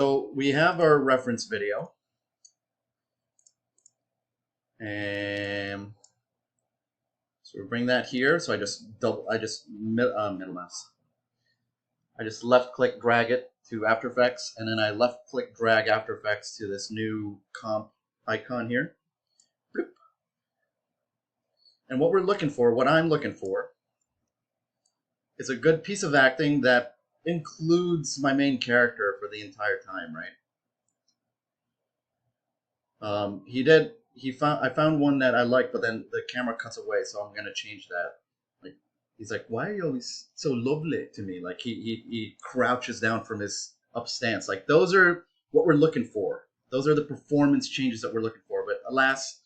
So we have our reference video, and so we bring that here. So I just middle mouse. I just left click drag it to After Effects, and then I left click drag After Effects to this new comp icon here. Bloop. And what we're looking for, what I'm looking for, is a good piece of acting that includes my main character for the entire time, right? I found one that I liked, but then the camera cuts away, so I'm gonna change that. Like, he's like, why are you always so lovely to me? Like he crouches down from his up stance. Like those are what we're looking for. Those are the performance changes that we're looking for. But alas,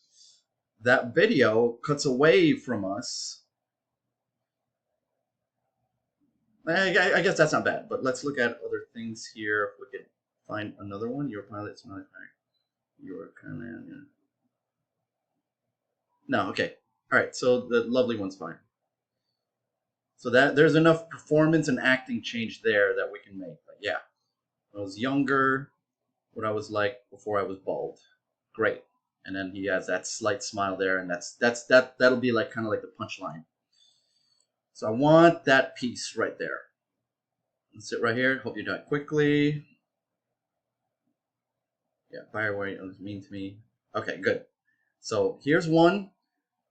that video cuts away from us. I guess that's not bad, but let's look at other things here. If we could find another one. Your pilot's not pilot. Your command. Yeah. No, okay. All right, so the lovely one's fine. So that there's enough performance and acting change there that we can make. But yeah, when I was younger, what I was like before I was bald. Great. And then he has that slight smile there, and that'll be like kind of like the punchline. So I want that piece right there. Let's sit right here. Hope you do it quickly. Yeah, fire away. It was mean to me. Okay, good. So here's one.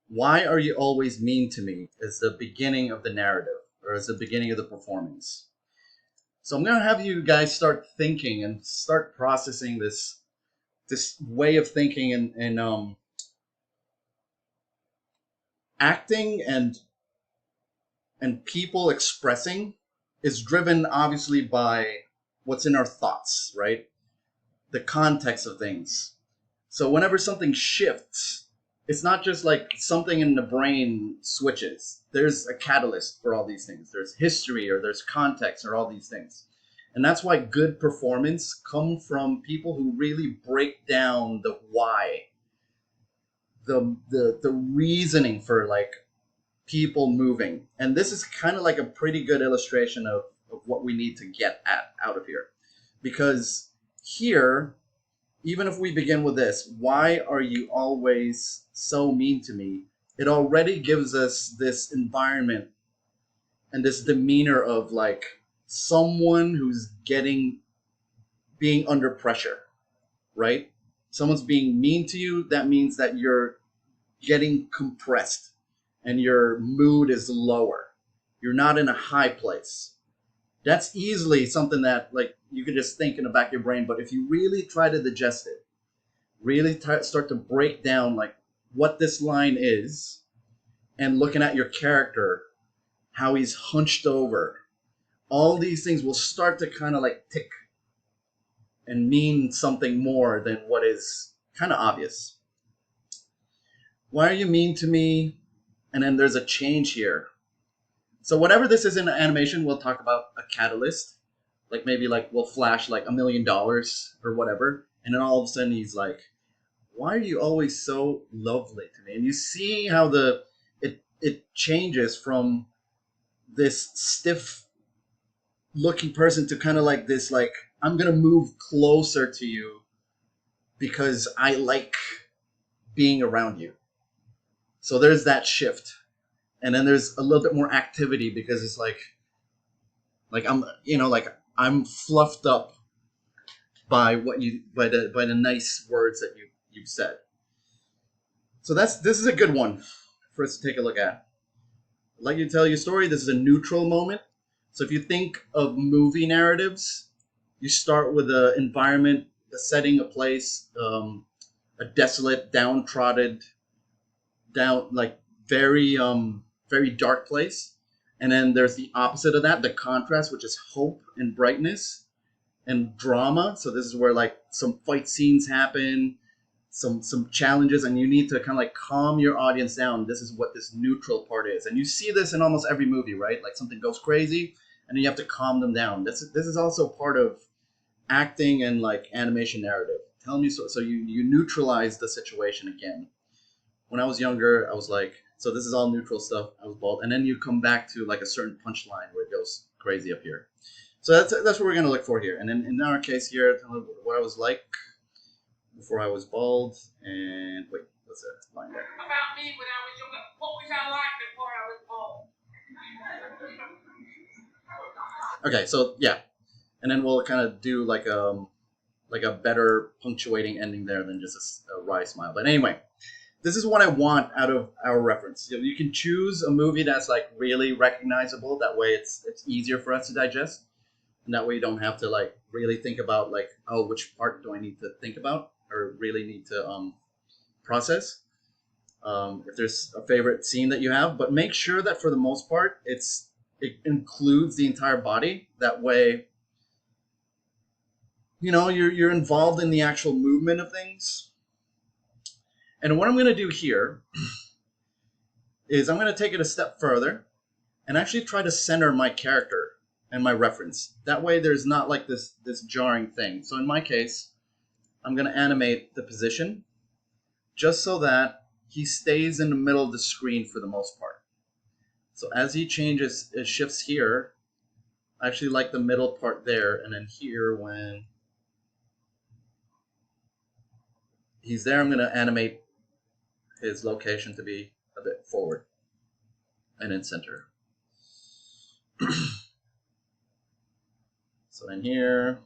Why are you always mean to me? Is the beginning of the narrative, or is the beginning of the performance. So I'm gonna have you guys start thinking and start processing this way of thinking and acting and people expressing is driven obviously by what's in our thoughts, right? The context of things. So whenever something shifts, it's not just like something in the brain switches. There's a catalyst for all these things. There's history or there's context or all these things. And that's why good performance come from people who really break down the why, the reasoning for like people moving. And this is kind of like a pretty good illustration of what we need to get out of here. Because here, even if we begin with this, why are you always so mean to me? It already gives us this environment and this demeanor of like someone who's being under pressure, right? Someone's being mean to you, that means that you're getting compressed and your mood is lower. You're not in a high place. That's easily something that like you could just think in the back of your brain, but if you really try to digest it, really start to break down like what this line is and looking at your character, how he's hunched over, all these things will start to kind of like tick and mean something more than what is kind of obvious. Why are you mean to me? And then there's a change here. So whatever this is in animation, we'll talk about a catalyst. Like maybe like we'll flash like $1 million or whatever. And then all of a sudden he's like, why are you always so lovely to me? And you see how it changes from this stiff looking person to kind of like this, like, I'm going to move closer to you because I like being around you. So there's that shift. And then there's a little bit more activity because it's like I'm fluffed up by the nice words that you've said. So this is a good one for us to take a look at. I'd like you to tell your story. This is a neutral moment. So if you think of movie narratives, you start with an environment, a setting, a place, a desolate, downtrodden, very very dark place. And then there's the opposite of that, the contrast, which is hope and brightness and drama. So this is where like some fight scenes happen, some challenges, and you need to kind of like calm your audience down. This is what this neutral part is, and you see this in almost every movie, right? Like something goes crazy, and then you have to calm them down. This is also part of acting and like animation narrative. Tell me so you neutralize the situation again. When I was younger, I was like, so this is all neutral stuff. I was bald, and then you come back to like a certain punchline where it goes crazy up here. So that's what we're going to look for here. And then in our case here, tell me what I was like before I was bald. And wait, what's that line there? About me when I was younger. What was I like before I was bald? Okay, so yeah, and then we'll kind of do like a better punctuating ending there than just a wry smile. But anyway, this is what I want out of our reference. You can choose a movie that's like really recognizable. That way, it's easier for us to digest, and that way you don't have to like really think about like, oh, which part do I need to think about or really need to process. If there's a favorite scene that you have, but make sure that for the most part it includes the entire body. That way, you're involved in the actual movement of things. And what I'm going to do here is I'm going to take it a step further and actually try to center my character and my reference. That way there's not like this jarring thing. So in my case, I'm going to animate the position just so that he stays in the middle of the screen for the most part. So as he changes, it shifts here. I actually like the middle part there, and then here when he's there, I'm going to animate his location to be a bit forward and in center. So in here,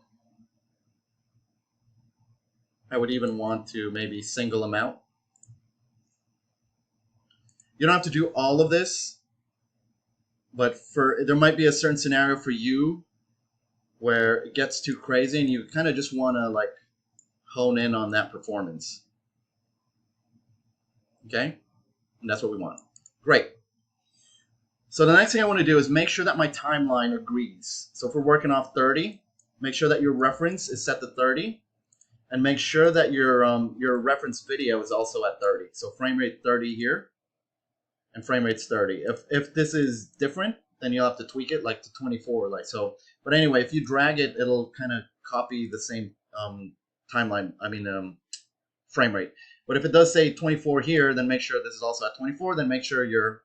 I would even want to maybe single him out. You don't have to do all of this, but there might be a certain scenario for you where it gets too crazy and you kind of just want to like hone in on that performance. Okay? And that's what we want. Great. So the next thing I want to do is make sure that my timeline agrees. So if we're working off 30, make sure that your reference is set to 30, and make sure that your reference video is also at 30. So frame rate 30 here, and frame rate's 30. If this is different, then you'll have to tweak it like to 24, like so. But anyway, if you drag it, it'll kind of copy the same timeline. Frame rate. But if it does say 24 here, then make sure this is also at 24. Then make sure you're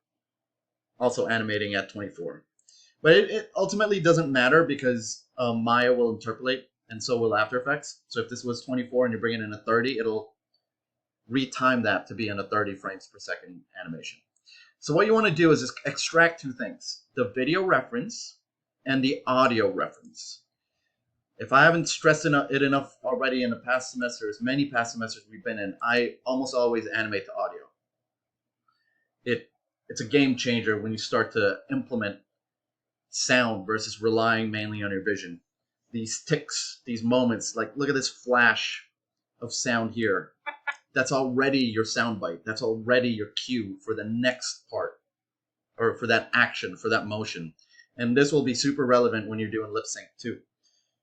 also animating at 24. But it ultimately doesn't matter because Maya will interpolate, and so will After Effects. So if this was 24 and you're bringing in a 30, it'll retime that to be in a 30 frames per second animation. So what you want to do is just extract two things: the video reference and the audio reference. If I haven't stressed it enough already in the past semesters, many past semesters we've been in, I almost always animate the audio. It's a game changer when you start to implement sound versus relying mainly on your vision. These ticks, these moments, like look at this flash of sound here. That's already your sound bite. That's already your cue for the next part, or for that action, for that motion. And this will be super relevant when you're doing lip sync too.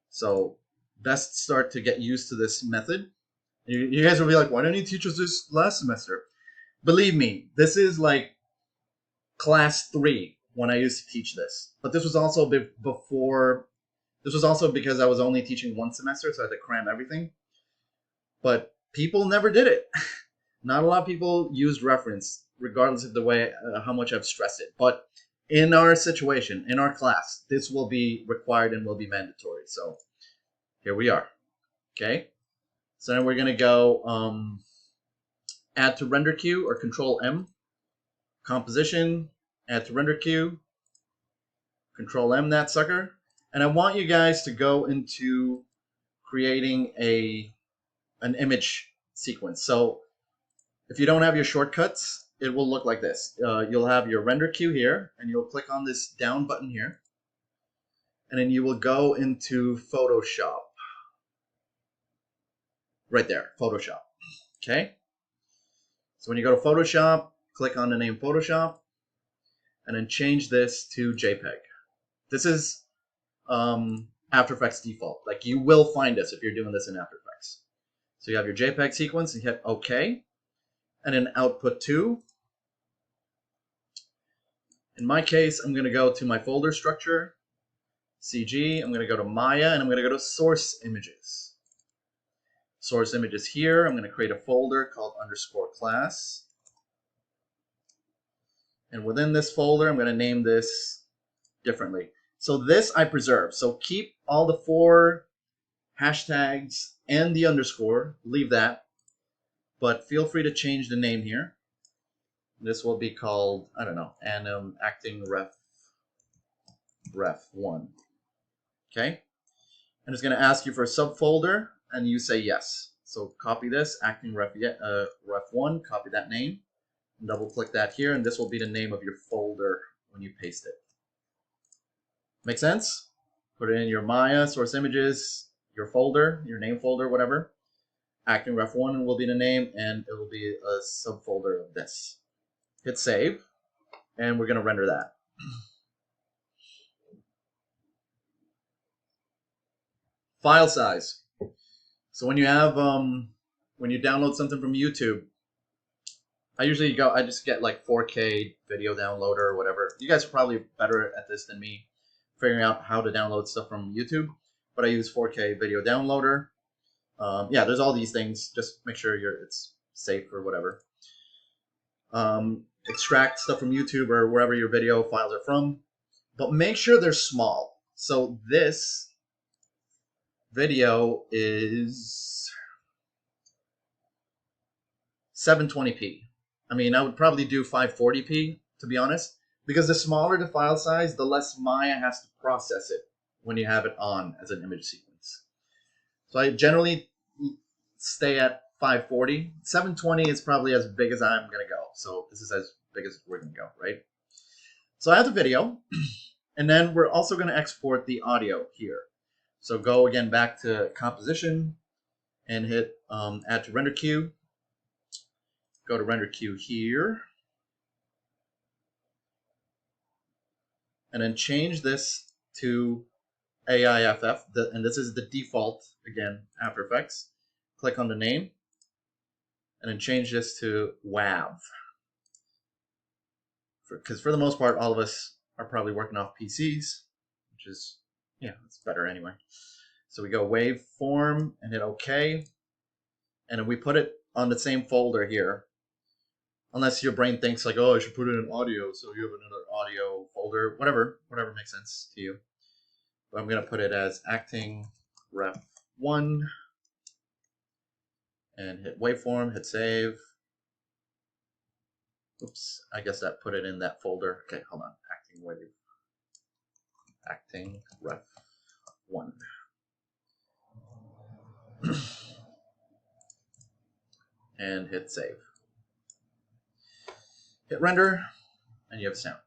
So best start to get used to this method. You guys will be like, why didn't you teach us this last semester? Believe me, this is like class 3 when I used to teach this. But this was also before. This was also because I was only teaching one semester, so I had to cram everything. But people never did it. Not a lot of people used reference, regardless of the way how much I've stressed it. But in our situation, in our class, this will be required and will be mandatory. So here we are. Okay. So then we're going to go add to render queue, or Control M. Composition, add to render queue, Control M that sucker. And I want you guys to go into creating an image sequence. So if you don't have your shortcuts, it will look like this. You'll have your render queue here, and you'll click on this down button here, and then you will go into Photoshop. Right there, Photoshop. Okay? So when you go to Photoshop, click on the name Photoshop, and then change this to JPEG. This is After Effects default. Like, you will find this if you're doing this in After Effects. So you have your JPEG sequence, and you hit OK, and then output to. In my case, I'm going to go to my folder structure, CG, I'm going to go to Maya, and I'm going to go to Source Images. Source Images here, I'm going to create a folder called _class. And within this folder, I'm going to name this differently. So this I preserve. So keep all the 4 hashtags and the underscore. Leave that. But feel free to change the name here. This will be called, I don't know, anim acting ref 1. Okay? And it's going to ask you for a subfolder, and you say yes. So copy this, acting ref 1, copy that name, and double click that here, and this will be the name of your folder when you paste it. Make sense? Put it in your Maya, source images, your folder, your name folder, whatever. Acting ref 1 will be the name, and it will be a subfolder of this. Hit save, and we're going to render that. File size. So when you have when you download something from YouTube, I just get like 4K video downloader or whatever. You guys are probably better at this than me, figuring out how to download stuff from YouTube. But I use 4K video downloader. Yeah, there's all these things. Just make sure it's safe or whatever. Extract stuff from YouTube or wherever your video files are from, but make sure they're small. So this video is 720p. I mean, I would probably do 540p, to be honest, because the smaller the file size, the less Maya has to process it when you have it on as an image sequence. So I generally stay at 540. 720 is probably as big as I'm going to go. So this is as big as we're going to go, right? So I have the video, and then we're also going to export the audio here. So go again back to composition and hit add to render queue. Go to render queue here. And then change this to AIFF, and this is the default, again, After Effects. Click on the name, and then change this to WAV. Because for the most part, all of us are probably working off PCs, which is, yeah, it's better anyway. So we go waveform and hit OK, and then we put it on the same folder here. Unless your brain thinks like, oh, I should put it in audio, so you have another audio folder, whatever makes sense to you. But I'm going to put it as acting ref 1 and hit waveform, hit save. Oops, I guess that put it in that folder. Okay, hold on. Acting ref 1. And hit save. Hit render, and you have sound.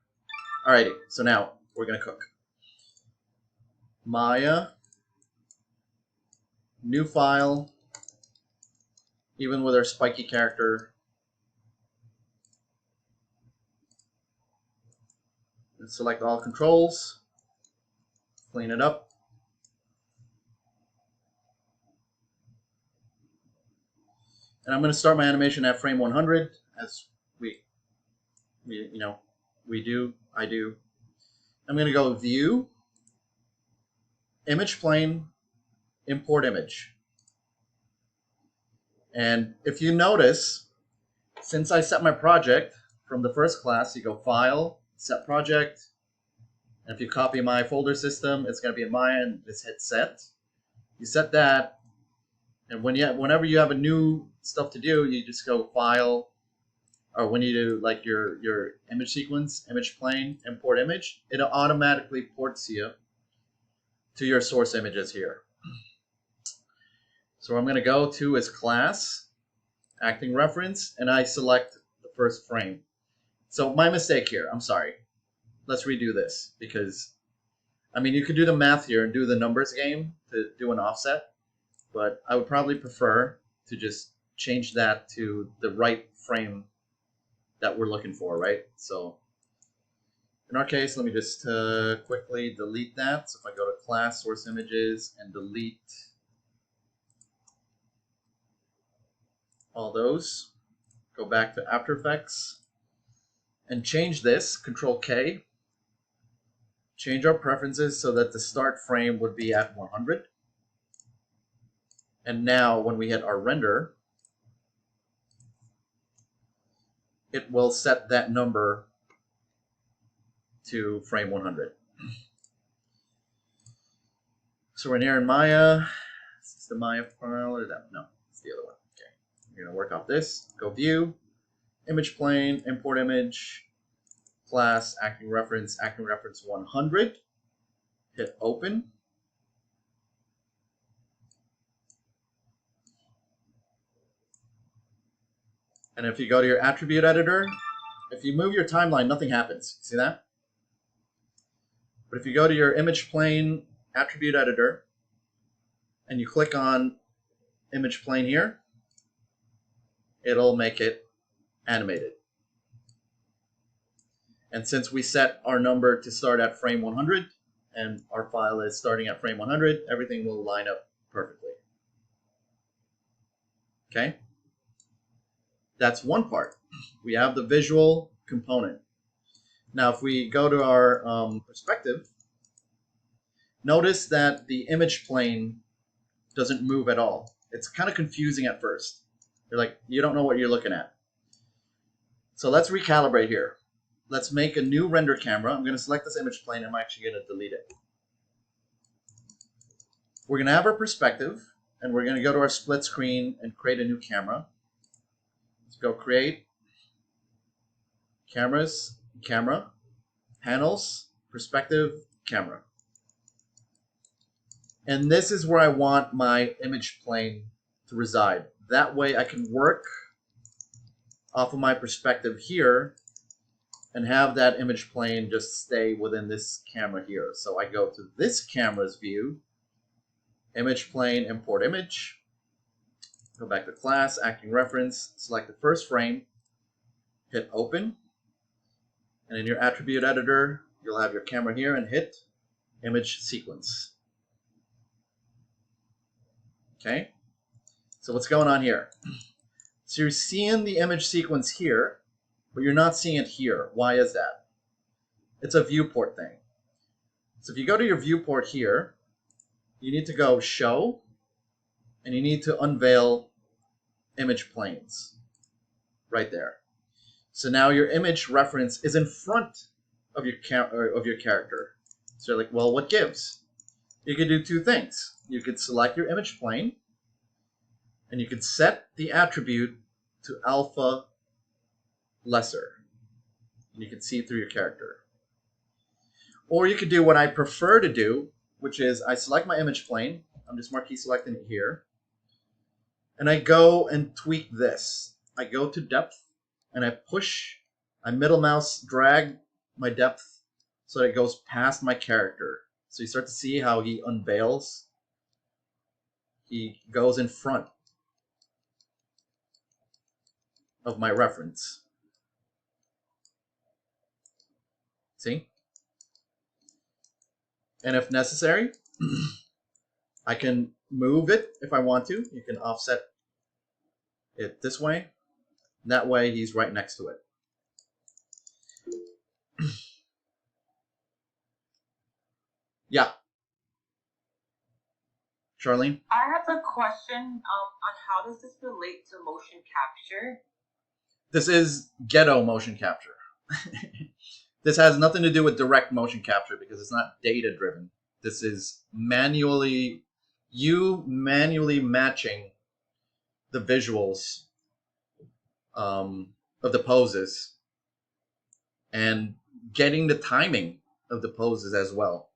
Alrighty, so now we're going to cook. Maya, new file, even with our spiky character. Select all controls, clean it up. And I'm going to start my animation at frame 100, as I do. I'm going to go View, Image Plane, Import Image. And if you notice, since I set my project from the first class, you go File, Set Project, and if you copy my folder system, it's going to be in Maya, and just hit Set. You set that, and whenever you have a new stuff to do, you just go File, or when you do like your image sequence, image plane, import image, it automatically ports you to your source images here. So I'm going to go to is class, acting reference, and I select the first frame. So my mistake here, I'm sorry. Let's redo this because, I mean, you could do the math here and do the numbers game to do an offset, but I would probably prefer to just change that to the right frame that we're looking for, right? So in our case, let me just quickly delete that. So if I go to class, source images, and delete all those, go back to After Effects, and change this, Control K, change our preferences so that the start frame would be at 100. And now when we hit our render, it will set that number to frame 100. So we're here in Maya. Is this the Maya file or that? No, it's the other one. Okay. We're going to work off this. Go view, image plane, import image, class, acting reference 100. Hit open. And if you go to your attribute editor, if you move your timeline, nothing happens. See that? But if you go to your image plane attribute editor and you click on image plane here, it'll make it animated. And since we set our number to start at frame 100 and our file is starting at frame 100, everything will line up perfectly. Okay? That's one part. We have the visual component. Now, if we go to our perspective, notice that the image plane doesn't move at all. It's kind of confusing at first. You're like, you don't know what you're looking at. So let's recalibrate here. Let's make a new render camera. I'm going to select this image plane. I'm actually going to delete it. We're going to have our perspective, and we're going to go to our split screen and create a new camera. Let's go create, cameras, camera, panels, perspective, camera. And this is where I want my image plane to reside. That way I can work off of my perspective here and have that image plane just stay within this camera here. So I go to this camera's view, image plane, import image, go back to class, acting reference, select the first frame, hit open, and in your attribute editor, you'll have your camera here and hit image sequence. Okay, so what's going on here? So you're seeing the image sequence here, but you're not seeing it here. Why is that? It's a viewport thing. So if you go to your viewport here, you need to go show, and you need to unveil image planes right there. So now your image reference is in front of your character. So you're like, well, what gives? You could do two things. You could select your image plane, and you could set the attribute to alpha lesser. And you can see through your character. Or you could do what I prefer to do, which is I select my image plane. I'm just marquee selecting it here. And I go and tweak this. I go to depth, and I push, I middle mouse drag my depth so that it goes past my character. So you start to see how he unveils. He goes in front of my reference. See? And if necessary, I can move it if I want to. You can offset it this way. That way he's right next to it. Yeah. Charlene? I have a question on how does this relate to motion capture? This is ghetto motion capture. This has nothing to do with direct motion capture because it's not data driven. This is manually matching the visuals of the poses and getting the timing of the poses as well.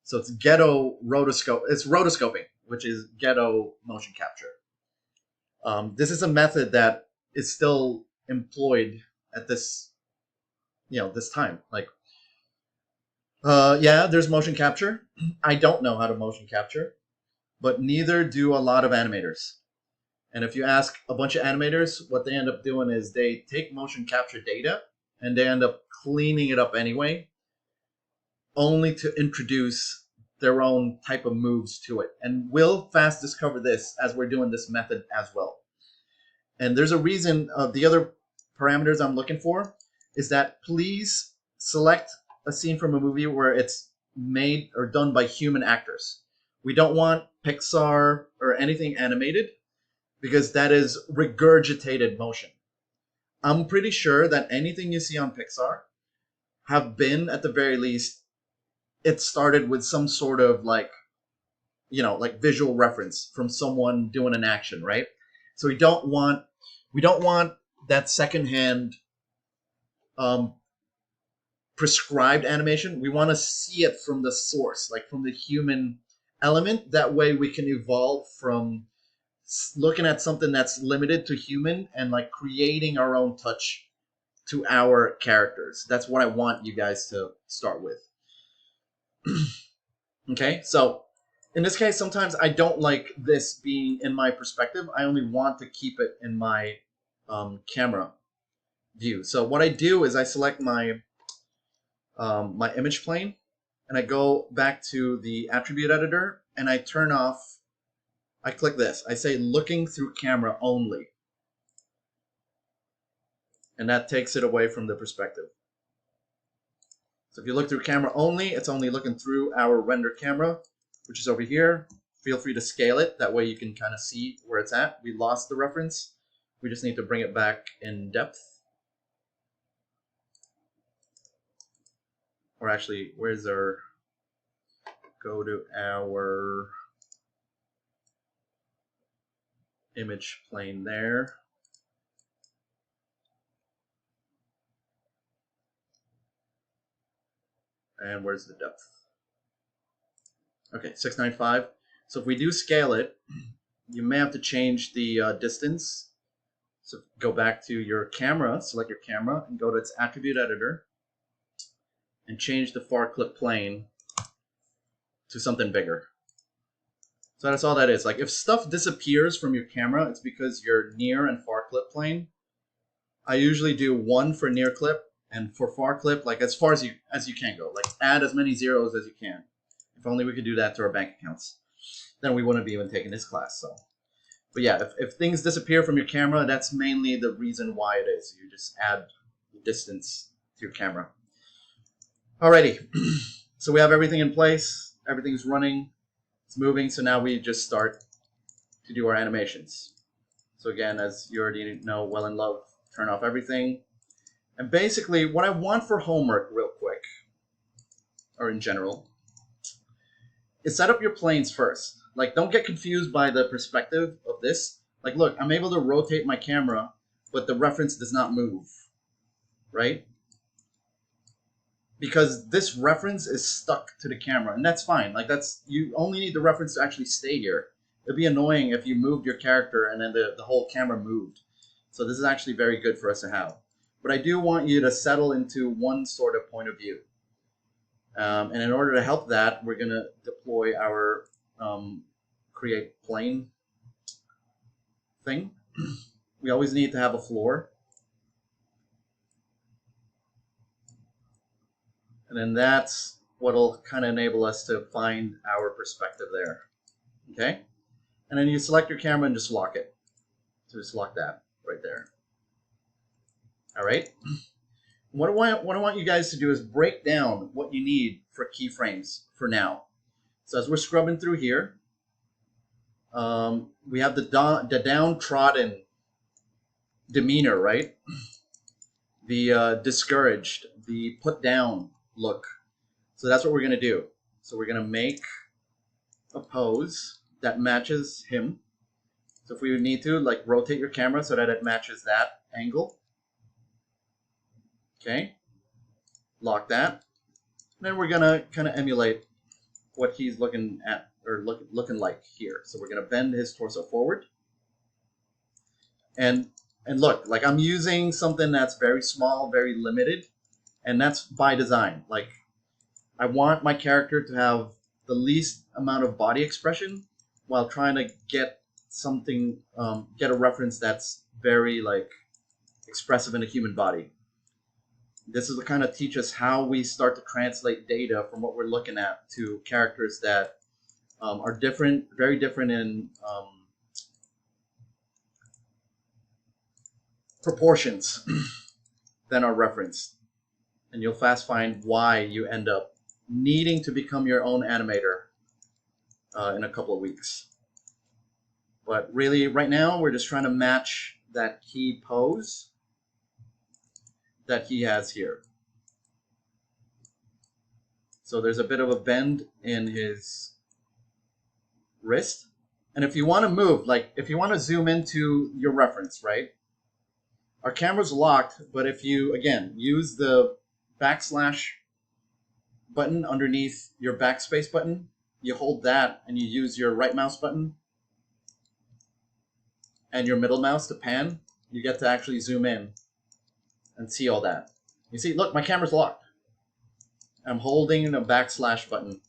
So it's ghetto rotoscope. It's rotoscoping, which is ghetto motion capture. This is a method that is still employed at this, this time. Like, yeah, there's motion capture. I don't know how to motion capture, but neither do a lot of animators. And if you ask a bunch of animators, what they end up doing is they take motion capture data and they end up cleaning it up anyway, only to introduce their own type of moves to it. And we'll fast discover this as we're doing this method as well. And there's a reason. The other parameters I'm looking for is that please select a scene from a movie where it's made or done by human actors. We don't want Pixar or anything animated because that is regurgitated motion. I'm pretty sure that anything you see on Pixar have been, at the very least, it started with some sort of like you know, like visual reference from someone doing an action, right? So we don't want that secondhand prescribed animation. We want to see it from the source, like from the human element. That way we can evolve from looking at something that's limited to human and like creating our own touch to our characters. That's what I want you guys to start with. Okay, so in this case, sometimes I don't like this being in my perspective. I only want to keep it in my camera view. So what I do is I select my my image plane, and I go back to the attribute editor, and I turn off, I click this. I say looking through camera only. And that takes it away from the perspective. So if you look through camera only, it's only looking through our render camera, which is over here. Feel free to scale it. That way you can kind of see where it's at. We lost the reference. We just need to bring it back in depth. Or actually, where's our, go to our image plane there. And where's the depth? Okay, 695. So if we do scale it, you may have to change the distance. So go back to your camera, select your camera, and go to its attribute editor, and change the far clip plane to something bigger. So that's all that is. Like if stuff disappears from your camera, it's because your near and far clip plane. I usually do 1 for near clip, and for far clip, like as far as you can go. Like add as many zeros as you can. If only we could do that to our bank accounts. Then we wouldn't be even taking this class. So, but yeah, if things disappear from your camera, that's mainly the reason why it is. You just add distance to your camera. Alrighty, so we have everything in place. Everything's running. It's moving. So now we just start to do our animations. So again, as you already know well and love, turn off everything. And basically, what I want for homework real quick, or in general, is set up your planes first. Like, don't get confused by the perspective of this. Like, look, I'm able to rotate my camera, but the reference does not move, right? Because this reference is stuck to the camera, and that's fine. Like, that's, you only need the reference to actually stay here. It'd be annoying if you moved your character and then the whole camera moved. So this is actually very good for us to have. But I do want you to settle into one sort of point of view. And in order to help that, we're going to deploy our create plane thing. We always need to have a floor. And then that's what'll kind of enable us to find our perspective there. Okay? And then you select your camera and just lock it. So just lock that right there. All right? What I want you guys to do is break down what you need for keyframes for now. So as we're scrubbing through here, we have the downtrodden demeanor, right? The discouraged, the put down look. So that's what we're going to do. So we're going to make a pose that matches him. So if we would need to, like, rotate your camera so that it matches that angle. Okay, lock that. And then we're gonna kind of emulate what he's looking at, or looking like here. So we're gonna bend his torso forward. And look, like I'm using something that's very small, very limited, and that's by design. Like I want my character to have the least amount of body expression while trying to get something, get a reference that's very like expressive in a human body. This is to kind of teach us how we start to translate data from what we're looking at to characters that are different, very different in proportions than are referenced. And you'll fast find why you end up needing to become your own animator in a couple of weeks. But really, right now, we're just trying to match that key pose that he has here. So there's a bit of a bend in his wrist. And if you want to move, like if you want to zoom into your reference, right? Our camera's locked, but if you, again, use the backslash button underneath your backspace button, you hold that and you use your right mouse button and your middle mouse to pan, you get to actually zoom in and see all that. You see, look, my camera's locked. I'm holding a backslash button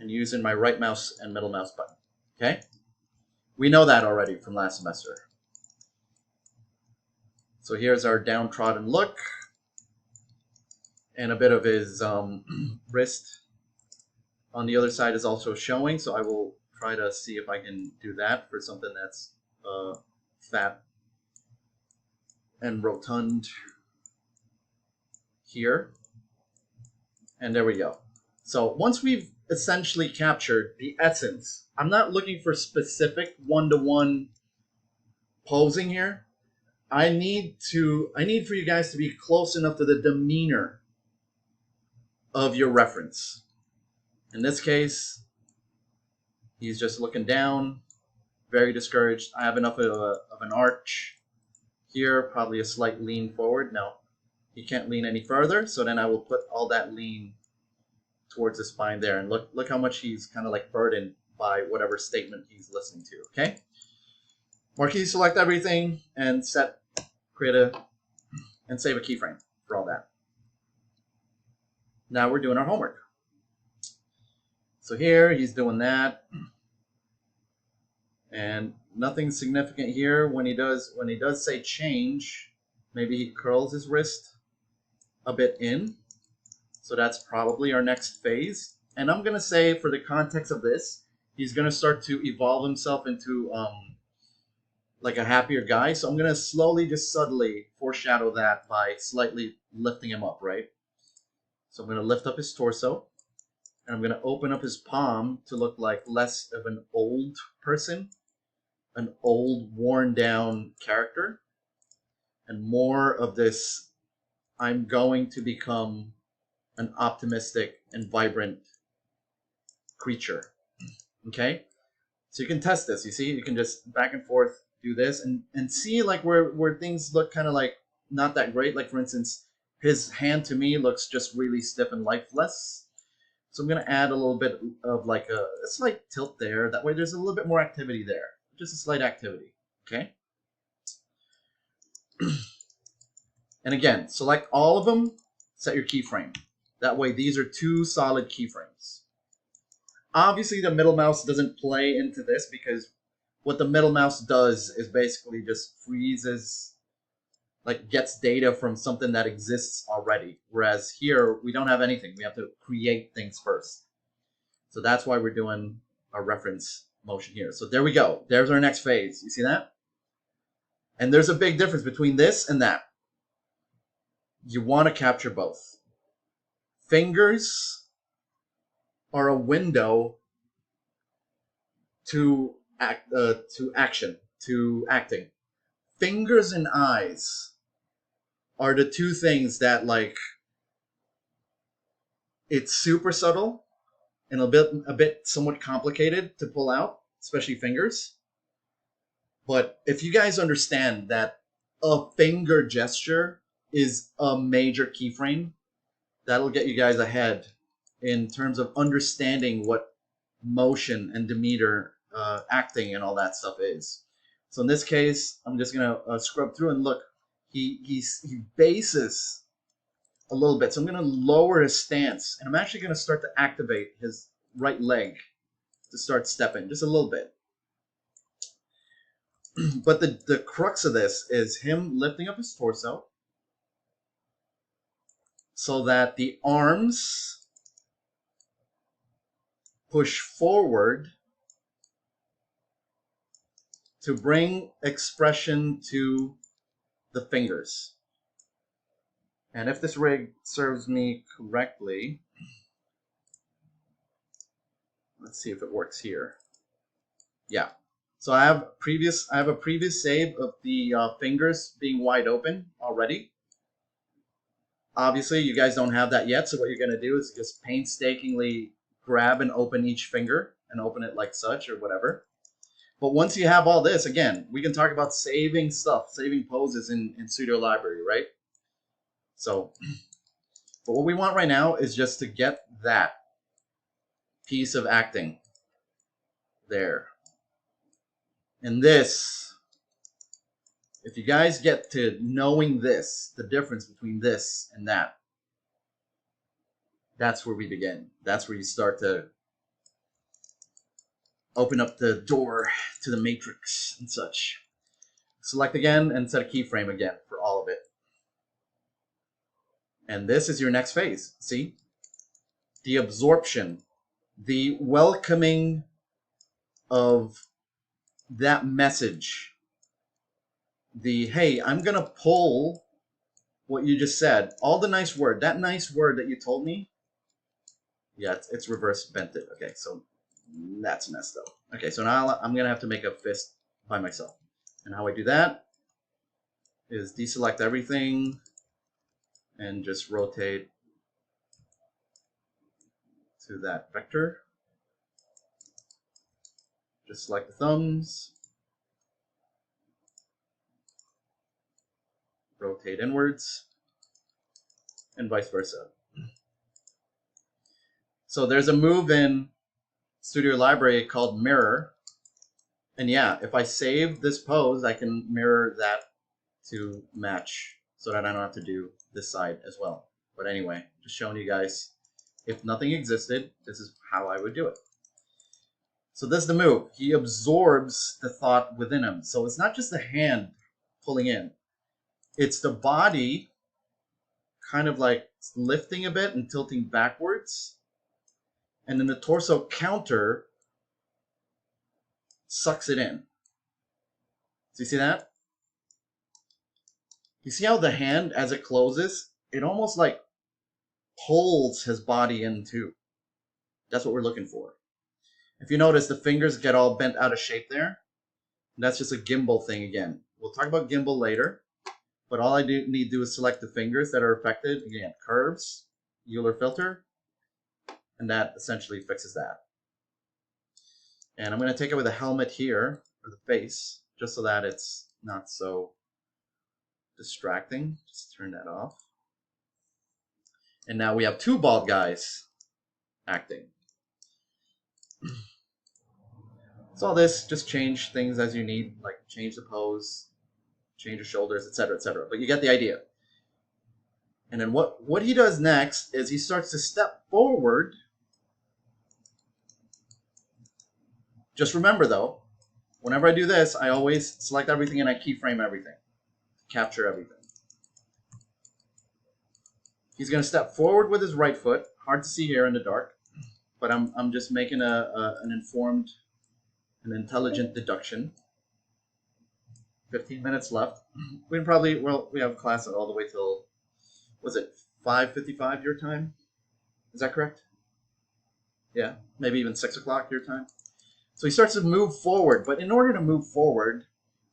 and using my right mouse and middle mouse button. Okay? We know that already from last semester. So here's our downtrodden look. And a bit of his wrist on the other side is also showing. So I will try to see if I can do that for something that's fat and rotund here. And there we go. So once we've essentially captured the essence, I'm not looking for specific one-to-one posing here. I need for you guys to be close enough to the demeanor of your reference. In this case, he's just looking down, very discouraged. I have enough of an arch here, probably a slight lean forward. No, he can't lean any further, so then I will put all that lean towards the spine there. And look how much he's kind of like burdened by whatever statement he's listening to, okay? Marquee, select everything and and save a keyframe for all that. Now we're doing our homework. So here he's doing that. And nothing significant here. When he does say change, maybe he curls his wrist a bit in. So that's probably our next phase. And I'm gonna say, for the context of this, he's gonna start to evolve himself into like a happier guy. So I'm gonna slowly, just subtly foreshadow that by slightly lifting him up, right? So I'm gonna lift up his torso, and I'm gonna open up his palm to look like less of an old person, an old, worn down character, and more of this, I'm going to become an optimistic and vibrant creature. Okay? So you can test this. You see, you can just back and forth do this and see like where things look kind of like not that great. Like for instance, his hand to me looks just really stiff and lifeless. So I'm going to add a little bit of like a slight tilt there. That way there's a little bit more activity there. Just a slight activity. Okay? And again, select all of them, set your keyframe. That way these are two solid keyframes. Obviously the middle mouse doesn't play into this because what the middle mouse does is basically just freezes, like gets data from something that exists already. Whereas here, we don't have anything. We have to create things first. So that's why we're doing our reference motion here. So there we go. There's our next phase. You see that? And there's a big difference between this and that. You want to capture both. Fingers are a window to acting. Fingers and eyes are the two things that, like, it's super subtle and a bit somewhat complicated to pull out, especially fingers. But if you guys understand that a finger gesture is a major keyframe, that'll get you guys ahead in terms of understanding what motion and demeanor, acting and all that stuff is. So in this case, I'm just gonna scrub through and look. He bases a little bit, so I'm gonna lower his stance, and I'm actually gonna start to activate his right leg to start stepping just a little bit. But the crux of this is him lifting up his torso so that the arms push forward to bring expression to the fingers. And if this rig serves me correctly, let's see if it works here. Yeah. So I have a previous save of the fingers being wide open already. Obviously, you guys don't have that yet, so what you're going to do is just painstakingly grab and open each finger and open it like such or whatever. But once you have all this, again, we can talk about saving stuff, saving poses in Studio Library, right? So, but what we want right now is just to get that piece of acting there. And this, if you guys get to knowing this, the difference between this and that, that's where we begin. That's where you start to open up the door to the matrix and such. Select again and set a keyframe again for all of it. And this is your next phase. See? The absorption, the welcoming of that message. The, hey, I'm going to pull what you just said. All the nice word, that nice word that you told me. Yeah, it's reverse bent it. Okay, so that's messed up. Okay, so now I'm going to have to make a fist by myself. And how I do that is deselect everything and just rotate to that vector. Just select the thumbs. Rotate inwards. And vice versa. So there's a move in Studio Library called mirror. And yeah, if I save this pose, I can mirror that to match so that I don't have to do this side as well. But anyway, just showing you guys, if nothing existed, this is how I would do it. So this is the move. He absorbs the thought within him. So it's not just the hand pulling in. It's the body kind of like lifting a bit and tilting backwards. And then the torso counter sucks it in. So you see that? You see how the hand, as it closes, it almost like pulls his body in too. That's what we're looking for. If you notice, the fingers get all bent out of shape there. That's just a gimbal thing again. We'll talk about gimbal later. But all I need to do is select the fingers that are affected. Again, curves, Euler filter. And that essentially fixes that. And I'm going to take it with a helmet here, or the face, just so that it's not so distracting. Just turn that off. And now we have two bald guys acting. So all this, just change things as you need, like change the pose, change the shoulders, etc., etc. But you get the idea. And then what he does next is he starts to step forward. Just remember though, whenever I do this, I always select everything and I keyframe everything. Capture everything. He's going to step forward with his right foot. Hard to see here in the dark, but I'm just making an informed, an intelligent deduction. 15 minutes left. We probably, well, we have class all the way till, was it 5:55 your time? Is that correct? Yeah, maybe even 6 o'clock your time. So he starts to move forward, but in order to move forward,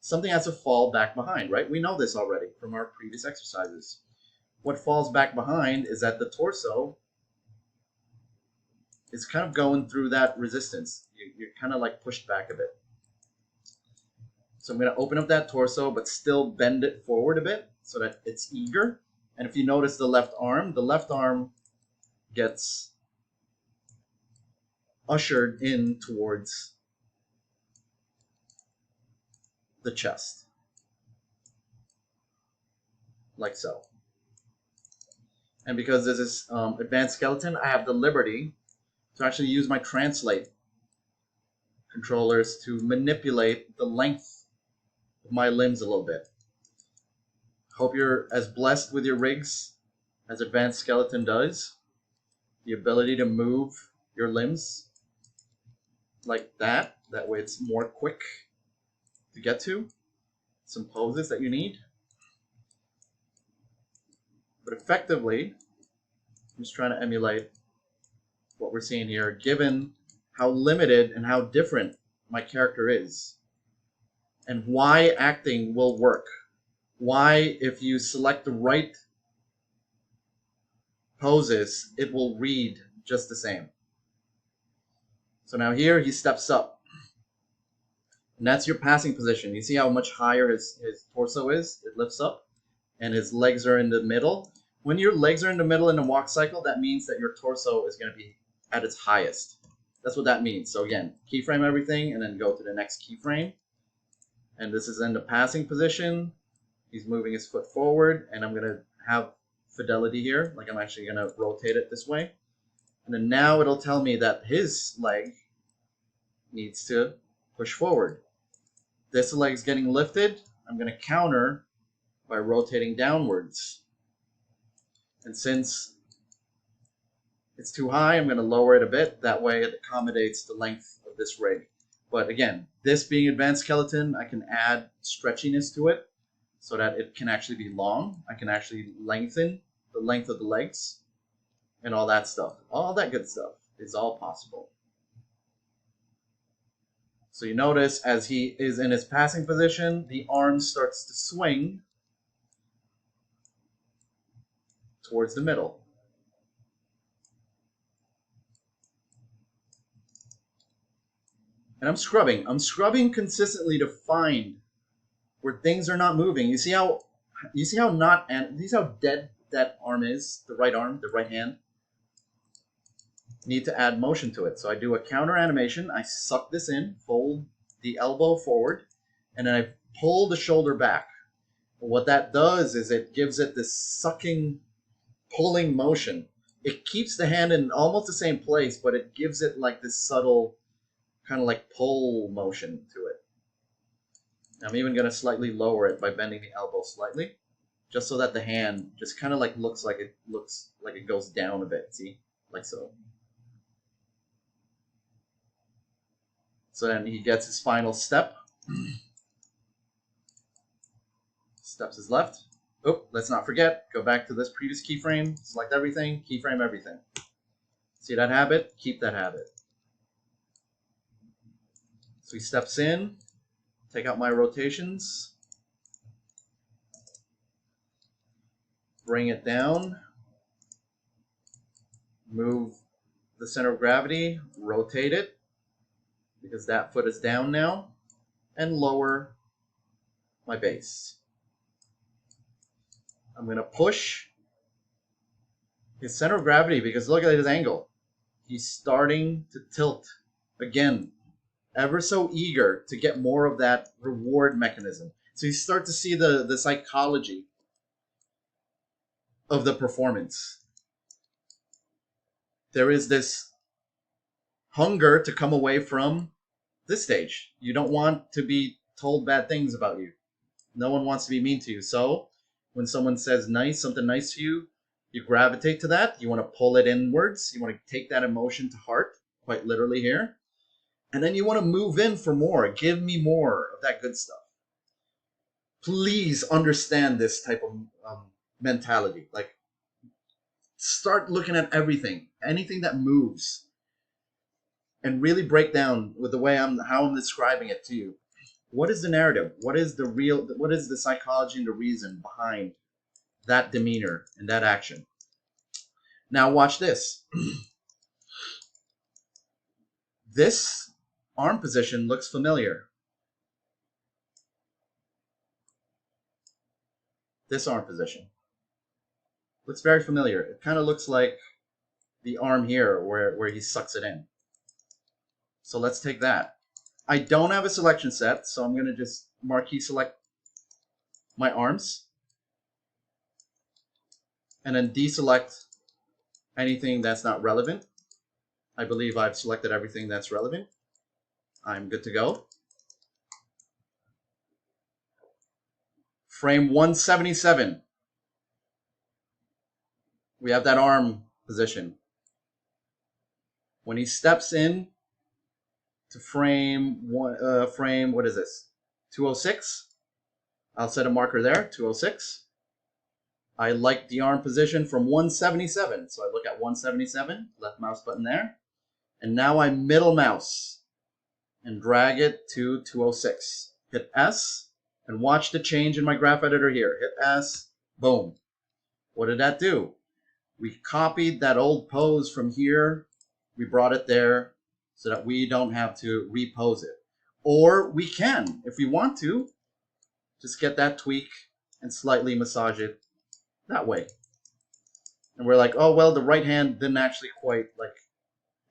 something has to fall back behind, right? We know this already from our previous exercises. What falls back behind is that the torso is kind of going through that resistance. You're kind of like pushed back a bit. So I'm going to open up that torso, but still bend it forward a bit so that it's eager. And if you notice the left arm gets ushered in towards the chest. Like so. And because this is advanced skeleton, I have the liberty to actually use my translate controllers to manipulate the length of my limbs a little bit. Hope you're as blessed with your rigs as advanced skeleton does. The ability to move your limbs like that. That way it's more quick to get to. Some poses that you need. But effectively, I'm just trying to emulate what we're seeing here, given how limited and how different my character is. And why acting will work. Why, if you select the right poses, it will read just the same. So now here he steps up. And that's your passing position. You see how much higher his torso is? It lifts up. And his legs are in the middle. When your legs are in the middle in a walk cycle, that means that your torso is going to be at its highest. That's what that means. So again, keyframe everything and then go to the next keyframe. And this is in the passing position. He's moving his foot forward, and I'm going to have fidelity here. Like I'm actually going to rotate it this way. And then now it'll tell me that his leg needs to push forward. This leg's getting lifted. I'm going to counter by rotating downwards. And since it's too high, I'm going to lower it a bit. That way it accommodates the length of this rig. But again, this being advanced skeleton, I can add stretchiness to it so that it can actually be long. I can actually lengthen the length of the legs and all that stuff. All that good stuff is all possible. So you notice as he is in his passing position, the arm starts to swing towards the middle. And I'm scrubbing consistently to find where things are not moving. You see how dead that arm is, the right hand? Need to add motion to it. So I do a counter animation. I suck this in, fold the elbow forward, and then I pull the shoulder back. What that does is it gives it this sucking, pulling motion. It keeps the hand in almost the same place, but it gives it like this subtle kind of like pull motion to it. I'm even going to slightly lower it by bending the elbow slightly, just so that the hand just kind of like looks like it goes down a bit. See, like so. So then he gets his final step. Steps his left. Oh, let's not forget, go back to this previous keyframe, select everything, keyframe everything. See that habit? Keep that habit. So he steps in, take out my rotations, bring it down, move the center of gravity, rotate it, because that foot is down now, and lower my base. I'm going to push his center of gravity because look at his angle. He's starting to tilt again, ever so eager to get more of that reward mechanism. So you start to see the psychology of the performance. There is this hunger to come away from this stage. You don't want to be told bad things about you. No one wants to be mean to you. So when someone says something nice to you, you gravitate to that. You want to pull it inwards. You want to take that emotion to heart, quite literally here. And then you want to move in for more. Give me more of that good stuff. Please understand this type of mentality. Like, start looking at everything, anything that moves, and really break down with the way how I'm describing it to you. What is the narrative? What is the psychology and the reason behind that demeanor and that action? Now watch this. This arm position looks familiar. This arm position looks very familiar. It kind of looks like the arm here where he sucks it in. So let's take that. I don't have a selection set, so I'm going to just marquee select my arms and then deselect anything that's not relevant. I believe I've selected everything that's relevant. I'm good to go. Frame 177. We have that arm position. When he steps in to frame what is this? 206. I'll set a marker there, 206. I like the arm position from 177. So I look at 177, left mouse button there. And now I middle mouse and drag it to 206. Hit S and watch the change in my graph editor here. Hit S, boom. What did that do? We copied that old pose from here. We brought it there so that we don't have to repose it. Or we can, if we want to, just get that tweak and slightly massage it that way. And we're like, oh, well, the right hand didn't actually quite, like,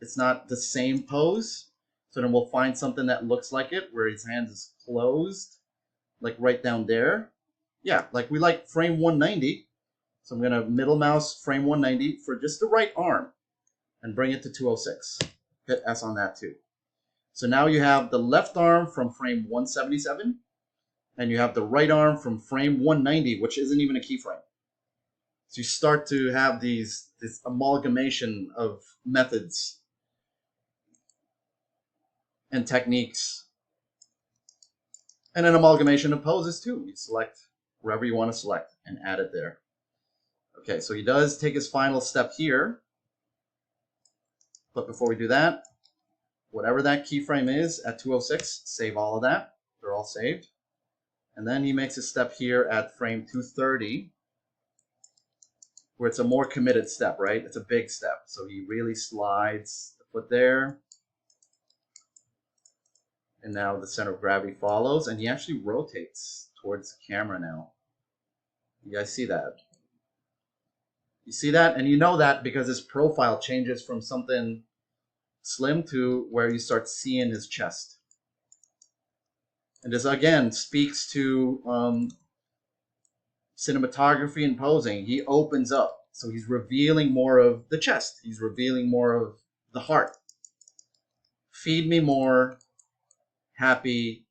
it's not the same pose. So then we'll find something that looks like it, where his hand is closed, like right down there. Yeah, like we like frame 190. So I'm going to middle mouse frame 190 for just the right arm and bring it to 206. Hit S on that too. So now you have the left arm from frame 177, and you have the right arm from frame 190, which isn't even a keyframe. So you start to have this amalgamation of methods and techniques, and an amalgamation of poses too. You select wherever you want to select and add it there. Okay, so he does take his final step here, but before we do that, whatever that keyframe is at 206, save all of that. They're all saved. And then he makes a step here at frame 230, where it's a more committed step, right? It's a big step. So he really slides the foot there. And now the center of gravity follows, and he actually rotates towards the camera now. You guys see that? You see that? And you know that because his profile changes from something slim to where you start seeing his chest. And this, again, speaks to cinematography and posing. He opens up. So he's revealing more of the chest. He's revealing more of the heart. Feed me more happy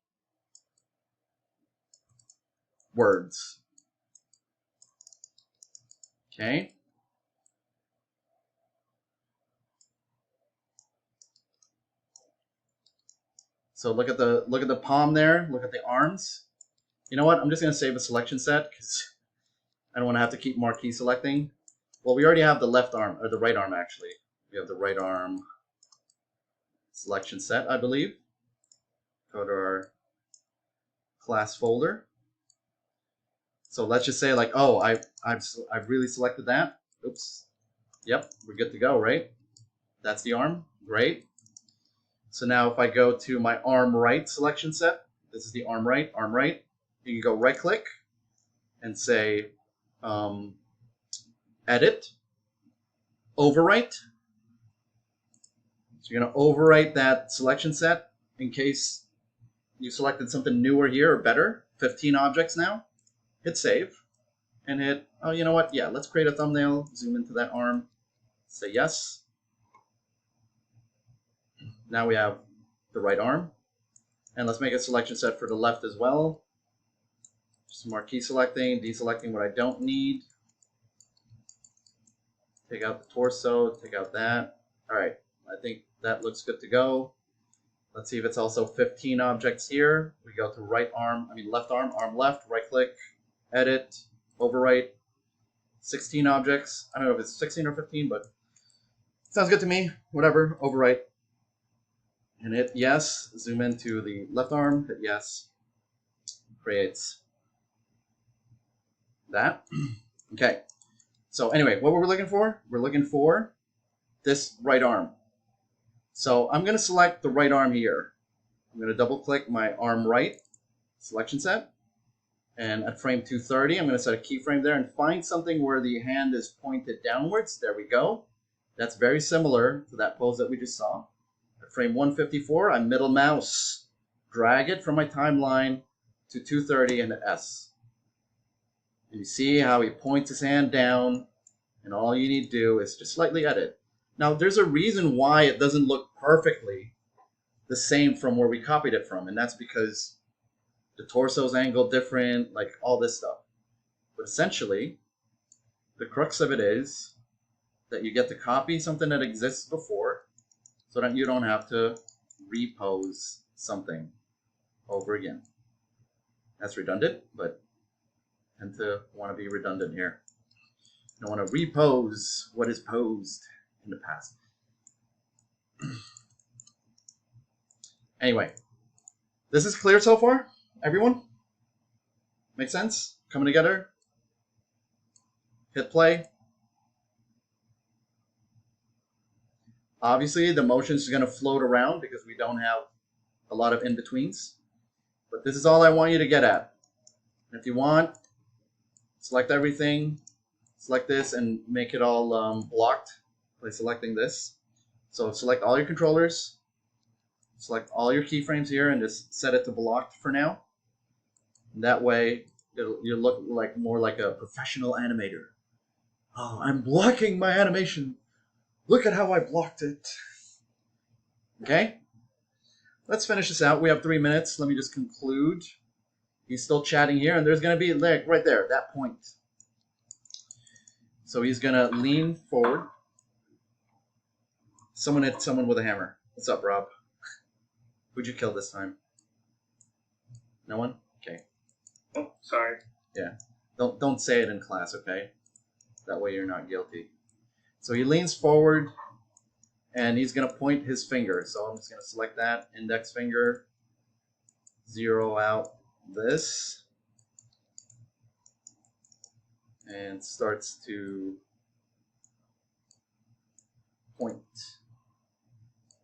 words. Okay. So look at the palm there. Look at the arms. You know what? I'm just gonna save a selection set because I don't want to have to keep marquee selecting. Well, we already have the left arm, or the right arm actually. We have the right arm selection set, I believe. Go to our class folder. So let's just say like, oh, I've really selected that. Oops. Yep, we're good to go, right? That's the arm. Great. So now if I go to my arm right selection set, this is the arm right. You can go right click and say edit, overwrite. So you're going to overwrite that selection set in case you selected something newer here or better. 15 objects now. Hit save and hit, oh, you know what? Yeah, let's create a thumbnail. Zoom into that arm. Say yes. Now we have the right arm. And let's make a selection set for the left as well. Just marquee selecting, deselecting what I don't need. Take out the torso, take out that. All right, I think that looks good to go. Let's see if it's also 15 objects here. We go to left arm, arm left, right click, edit, overwrite. 16 objects. I don't know if it's 16 or 15, but sounds good to me. Whatever, overwrite. And hit yes. Zoom into the left arm, hit yes. Creates that. Okay. So anyway, what were we looking for? We're looking for this right arm. So I'm going to select the right arm here. I'm going to double click my arm right selection set. And at frame 230, I'm going to set a keyframe there and find something where the hand is pointed downwards. There we go. That's very similar to that pose that we just saw. At frame 154, I middle mouse, drag it from my timeline to 230 and hit S. And you see how he points his hand down, and all you need to do is just slightly edit. Now, there's a reason why it doesn't look perfectly the same from where we copied it from, and that's because the torso's angled different, like all this stuff. But essentially, the crux of it is that you get to copy something that exists before so that you don't have to repose something over again. That's redundant, but I tend to want to be redundant here. I don't want to repose what is posed in the past. Anyway, this is clear so far? Everyone? Make sense? Coming together? Hit play. Obviously, the motion is going to float around because we don't have a lot of in-betweens. But this is all I want you to get at. If you want, select everything, select this, and make it all blocked by selecting this. So select all your controllers, select all your keyframes here, and just set it to blocked for now. And that way, you'll look like more like a professional animator. Oh, I'm blocking my animation. Look at how I blocked it. Okay? Let's finish this out. We have 3 minutes. Let me just conclude. He's still chatting here, and there's going to be, like, right there, that point. So he's going to lean forward. Someone hit someone with a hammer. What's up, Rob? Who'd you kill this time? No one? Okay. Oh, sorry. Yeah. Don't say it in class, okay? That way you're not guilty. So he leans forward, and he's going to point his finger. So I'm just going to select that index finger, zero out this, and starts to point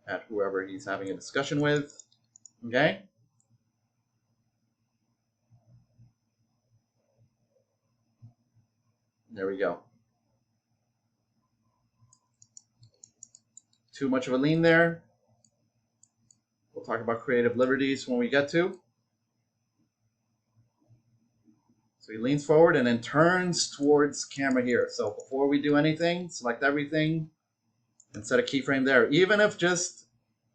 at whoever he's having a discussion with. Okay? There we go. Too much of a lean there. We'll talk about creative liberties when we get to. So he leans forward and then turns towards camera here. So before we do anything, select everything and set a keyframe there. Even if just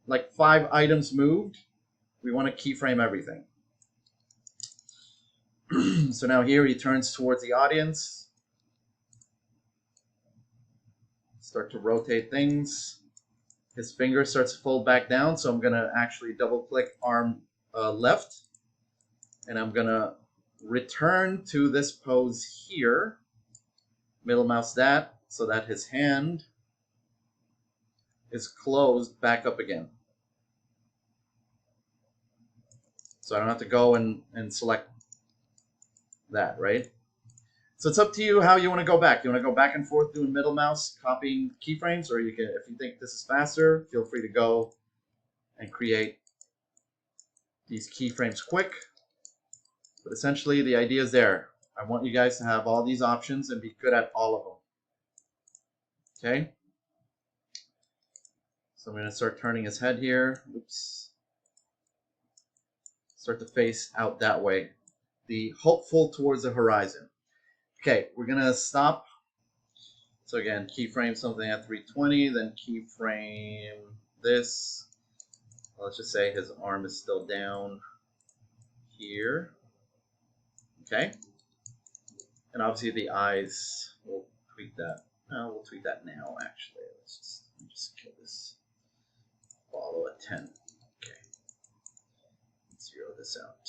like 5 items moved, we want to keyframe everything. So now here he turns towards the audience. Start to rotate things. His finger starts to fold back down, so I'm going to actually double click arm left. And I'm going to return to this pose here. Middle mouse that so that his hand is closed back up again. So I don't have to go and select that, right? So it's up to you how you want to go back. You want to go back and forth doing middle mouse, copying keyframes, or you can, if you think this is faster, feel free to go and create these keyframes quick. But essentially, the idea is there. I want you guys to have all these options and be good at all of them. Okay? So I'm going to start turning his head here. Oops. Start to face out that way. The hopeful towards the horizon. Okay, we're going to stop. So again, keyframe something at 320, then keyframe this. Let's just say his arm is still down here. Okay. And obviously the eyes, we'll tweak that. We'll tweak that now, actually. Let's just kill this. Follow at 10. Okay. Let's zero this out.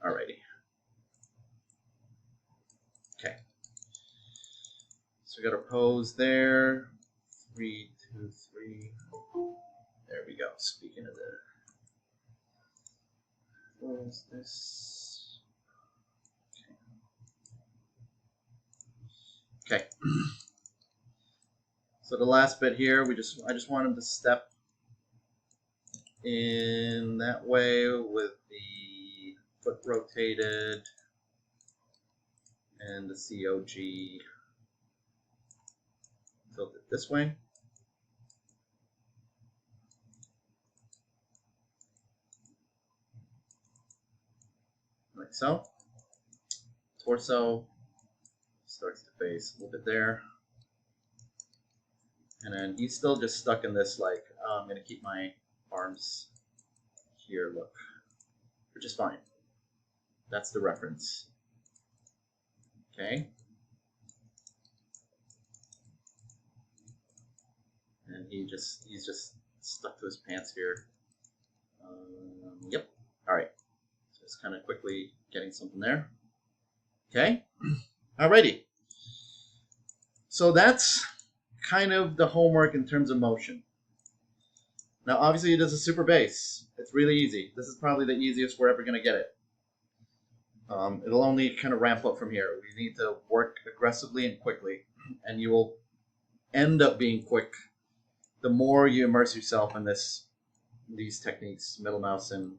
Alrighty. Okay. So we got our pose there. 3, 2, 3. There we go. Speaking of the. What is this? Okay. So the last bit here, I just want him to step in that way with the foot rotated and the COG tilted this way. Like so. Torso starts to face a little bit there. And then he's still just stuck in this, like, I'm going to keep my arms here, look. Which is fine. That's the reference. Okay. And he's just stuck to his pants here. Yep. All right. Just kind of quickly getting something there. Okay. Alrighty. So that's kind of the homework in terms of motion. Now, obviously, this is super bass. It's really easy. This is probably the easiest we're ever going to get it. It'll only kind of ramp up from here. We need to work aggressively and quickly, and you will end up being quick the more you immerse yourself in these techniques, middle mouse and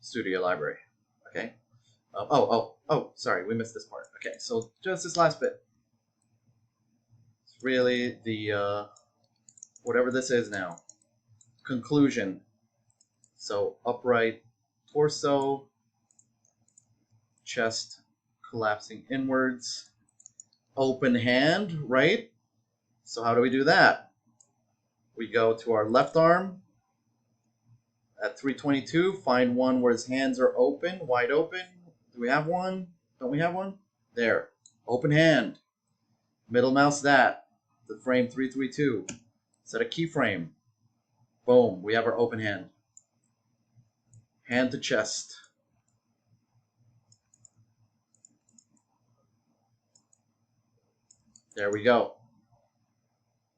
Studio Library. Okay. Sorry, we missed this part. Okay, so just this last bit. It's really the whatever this is now. Conclusion. So upright torso, chest collapsing inwards, open hand, right? So how do we do that? We go to our left arm at 322, find one where his hands are open, wide open. Do we have one? Don't we have one? There. Open hand. Middle mouse that. The frame 332. Set a keyframe. Boom. We have our open hand. Hand to chest. There we go.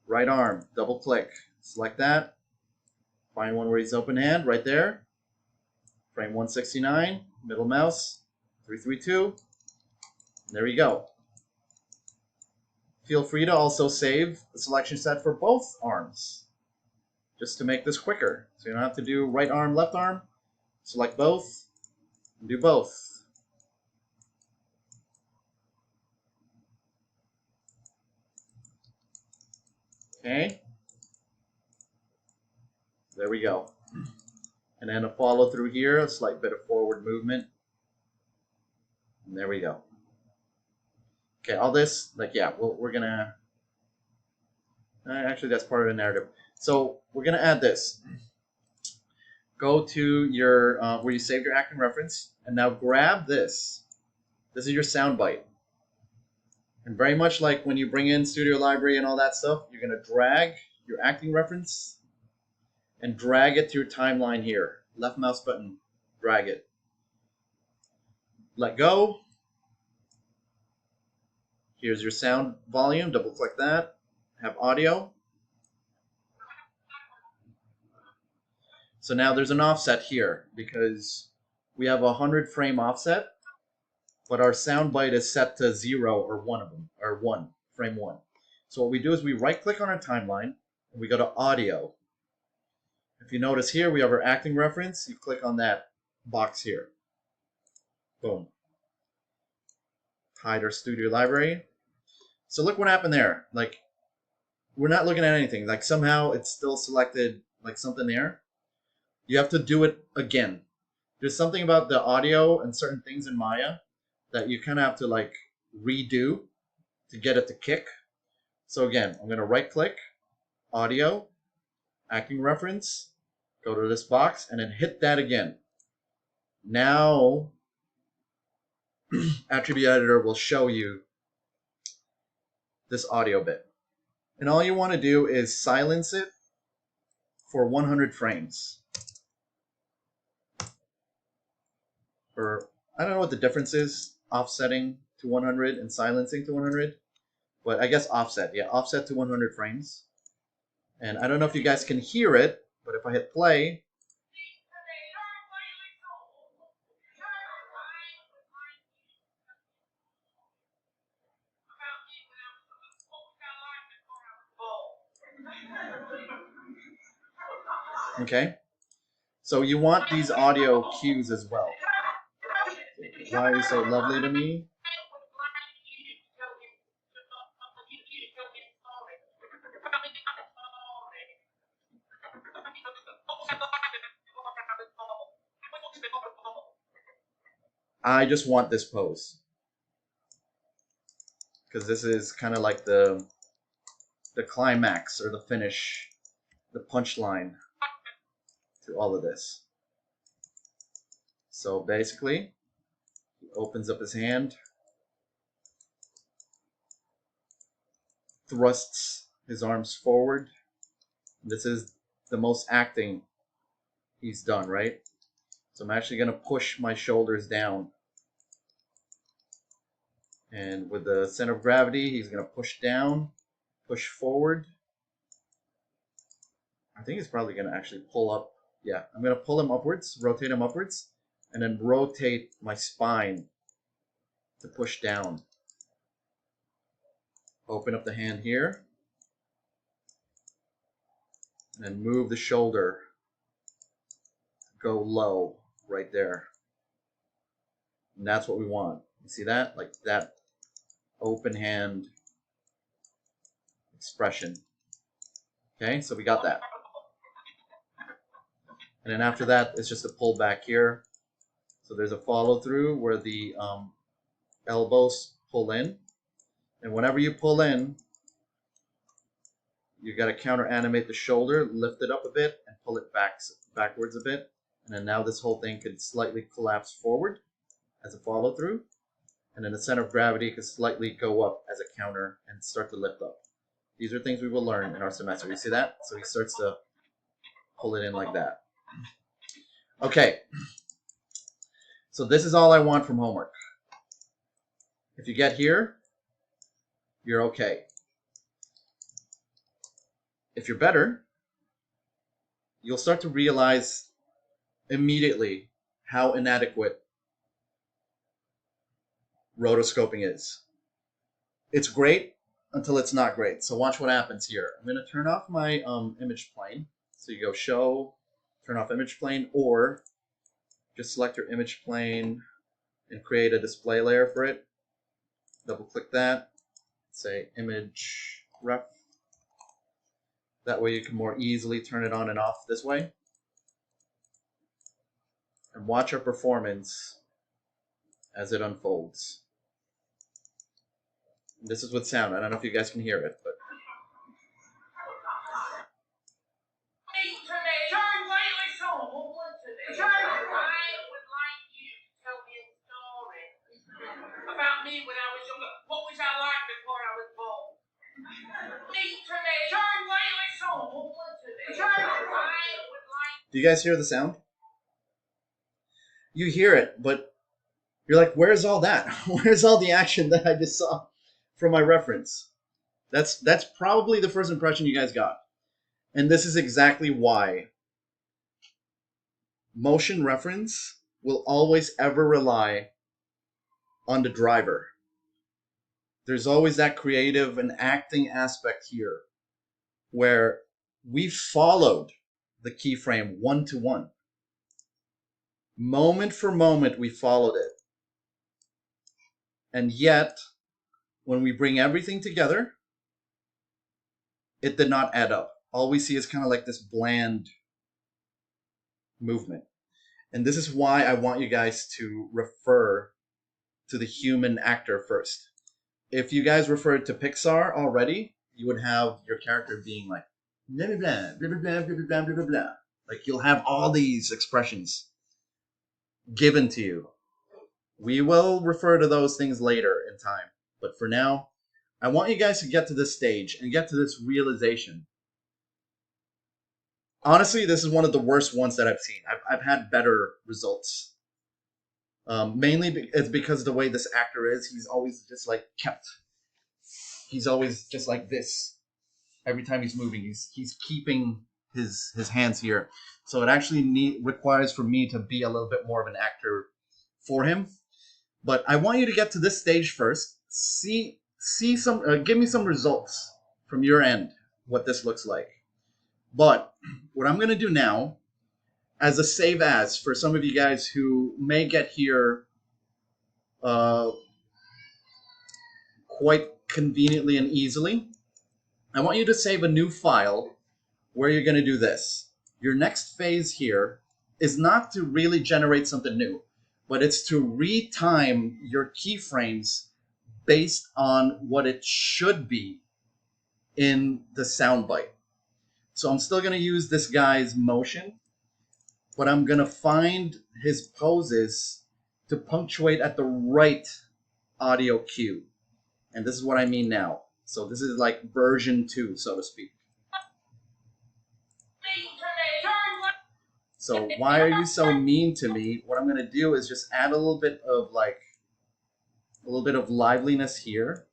Right arm. Double click. Select that. Find one where he's open hand. Right there. Frame 169. Middle mouse. 332. There you go. Feel free to also save the selection set for both arms, just to make this quicker. So you don't have to do right arm, left arm. Select both, and do both. Okay. There we go. And then a follow through here, a slight bit of forward movement. And there we go. Okay, all this, like, yeah, we're gonna, actually that's part of the narrative. So we're gonna add this. Go to your, where you saved your acting reference, and now grab this. This is your sound bite. And very much like when you bring in Studio Library and all that stuff, you're gonna drag your acting reference and drag it to your timeline here. Left mouse button, drag it. Let go. Here's your sound volume, double click that. Have audio. So now there's an offset here because we have a 100 frame offset, but our sound bite is set to 0 or one of them, or 1, frame 1. So what we do is we right click on our timeline and we go to audio. If you notice here, we have our acting reference. You click on that box here. Boom. Hide our Studio Library. So look what happened there. Like, we're not looking at anything. Like, somehow it's still selected, like, something there. You have to do it again. There's something about the audio and certain things in Maya that you kind of have to, like, redo to get it to kick. So again, I'm going to right click, audio, acting reference, go to this box, and then hit that again. Now, Attribute Editor will show you this audio bit. And all you want to do is silence it for 100 frames. Or, I don't know what the difference is, offsetting to 100 and silencing to 100. But I guess offset, yeah, offset to 100 frames. And I don't know if you guys can hear it, but if I hit play, okay? So you want these audio cues as well. Why are you so lovely to me? I just want this pose. Because this is kind of like the climax or the finish, the punchline to all of this. So basically, he opens up his hand, thrusts his arms forward. This is the most acting he's done, right? So I'm actually going to push my shoulders down. And with the center of gravity, he's going to push down, push forward. I think he's probably going to actually pull up. Yeah, I'm going to pull him upwards, rotate him upwards, and then rotate my spine to push down. Open up the hand here. And then move the shoulder. Go low right there. And that's what we want. You see that? Like that open hand expression. Okay, so we got that. And then after that, it's just a pull back here. So there's a follow through where the elbows pull in. And whenever you pull in, you got to counter animate the shoulder, lift it up a bit, and pull it backwards a bit. And then now this whole thing could slightly collapse forward as a follow through. And then the center of gravity could slightly go up as a counter and start to lift up. These are things we will learn in our semester. You see that? So he starts to pull it in like that. Okay. So this is all I want from homework. If you get here, you're okay. If you're better, you'll start to realize immediately how inadequate rotoscoping is. It's great until it's not great. So watch what happens here. I'm going to turn off my image plane. So you go show, turn off image plane, or just select your image plane and create a display layer for it. Double click that, say image ref. That way you can more easily turn it on and off this way. And watch our performance as it unfolds. This is with sound. I don't know if you guys can hear it, but about me when I was younger. What was I like before I was born? Meet to me. Turn lately so. Turn I would like. do you guys hear the sound? You hear it, but you're like, where's all that? Where's all the action that I just saw from my reference? That's probably the first impression you guys got. And this is exactly why motion reference will always ever rely on the driver. There's always that creative and acting aspect here where we followed the keyframe one to one. Moment for moment, we followed it. And yet, when we bring everything together, it did not add up. All we see is kind of like this bland movement. And this is why I want you guys to refer to the human actor first. If you guys referred to Pixar already, you would have your character being like blah blah blah blah blah blah blah blah blah blah. Like you'll have all these expressions given to you. We will refer to those things later in time, but for now, I want you guys to get to this stage and get to this realization. Honestly, this is one of the worst ones that I've seen. I've had better results. Mainly it's because the way this actor is, he's always just like kept. He's always just like this. Every time he's moving, he's keeping his hands here. So it actually requires for me to be a little bit more of an actor for him. But I want you to get to this stage first. See some. Give me some results from your end. What this looks like. But what I'm going to do now, as a save as for some of you guys who may get here quite conveniently and easily, I want you to save a new file where you're going to do this. Your next phase here is not to really generate something new, but it's to retime your keyframes based on what it should be in the soundbite. So I'm still going to use this guy's motion, but I'm going to find his poses to punctuate at the right audio cue. And this is what I mean now. So this is like version 2, so to speak. So why are you so mean to me? What I'm going to do is just add a little bit of liveliness here,